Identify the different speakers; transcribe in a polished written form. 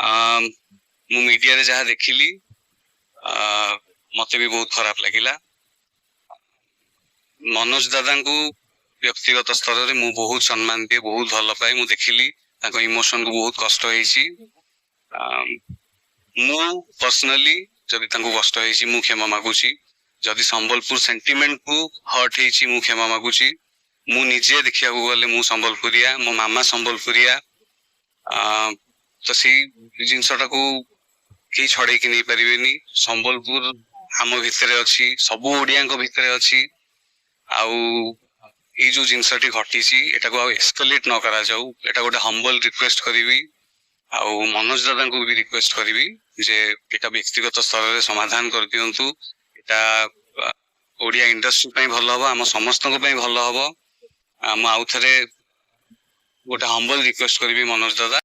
Speaker 1: ମୁଁ ମିଡିଆରେ ଯାହା ଦେଖିଲି ମତେ ବି ବହୁତ ଖରାପ ଲାଗିଲା। ମନୋଜ ଦାଦାଙ୍କୁ ବ୍ୟକ୍ତିଗତ ସ୍ତରରେ ମୁଁ ବହୁତ ସମ୍ମାନ ଦିଏ, ବହୁତ ଭଲ ପାଏ। ମୁଁ ଦେଖିଲି ତାଙ୍କ ଇମୋସନକୁ ବହୁତ କଷ୍ଟ ହେଇଛି। ମୁଁ ପର୍ସନାଲି ଯଦି ତାଙ୍କୁ କଷ୍ଟ ହେଇଛି ମୁଁ କ୍ଷମା ମାଗୁଛି। ଯଦି ସମ୍ବଲପୁର ସେଣ୍ଟିମେଣ୍ଟକୁ ହର୍ଟ ହେଇଛି ମୁଁ କ୍ଷମା ମାଗୁଛି। ମୁଁ ନିଜେ ଦେଖିବାକୁ ଗଲେ ମୁଁ ସମ୍ବଲପୁରିଆ, ମୋ ମାମା ସମ୍ବଲପୁରିଆ। ତ ସେଇ ଜିନିଷଟାକୁ କେହି ଛଡେଇକି ନେଇପାରିବେନି। ସମ୍ବଲପୁର ଆମ ଭିତରେ ଅଛି, ସବୁ ଓଡିଆଙ୍କ ଭିତରେ ଅଛି। ଆଉ ଏଇ ଯୋଉ ଜିନିଷଟି ଘଟିଛି ଏଟାକୁ ଆଉ ଏସ୍କାଲେଟ୍ ନ କରାଯାଉ, ଏଟା ଗୋଟେ ହମ୍ବଲ ରିକ୍ୱେଷ୍ଟ କରିବି। ଆଉ ମନୋଜ ଦାଦାଙ୍କୁ ବି ରିକ୍ୱେଷ୍ଟ କରିବି ଯେ ଏଟା ବ୍ୟକ୍ତିଗତ ସ୍ତରରେ ସମାଧାନ କରିଦିଅନ୍ତୁ। ଏଟା ଓଡିଆ ଇଣ୍ଡଷ୍ଟ୍ରି ପାଇଁ ଭଲ ହବ, ଆମ ସମସ୍ତଙ୍କ ପାଇଁ ଭଲ ହବ। ମୁଁ ଆଉ ଥରେ ଗୋଟେ ହମ୍ବଲ ରିକ୍ୱେଷ୍ଟ କରିବି ମନୋଜ ଦାଦା।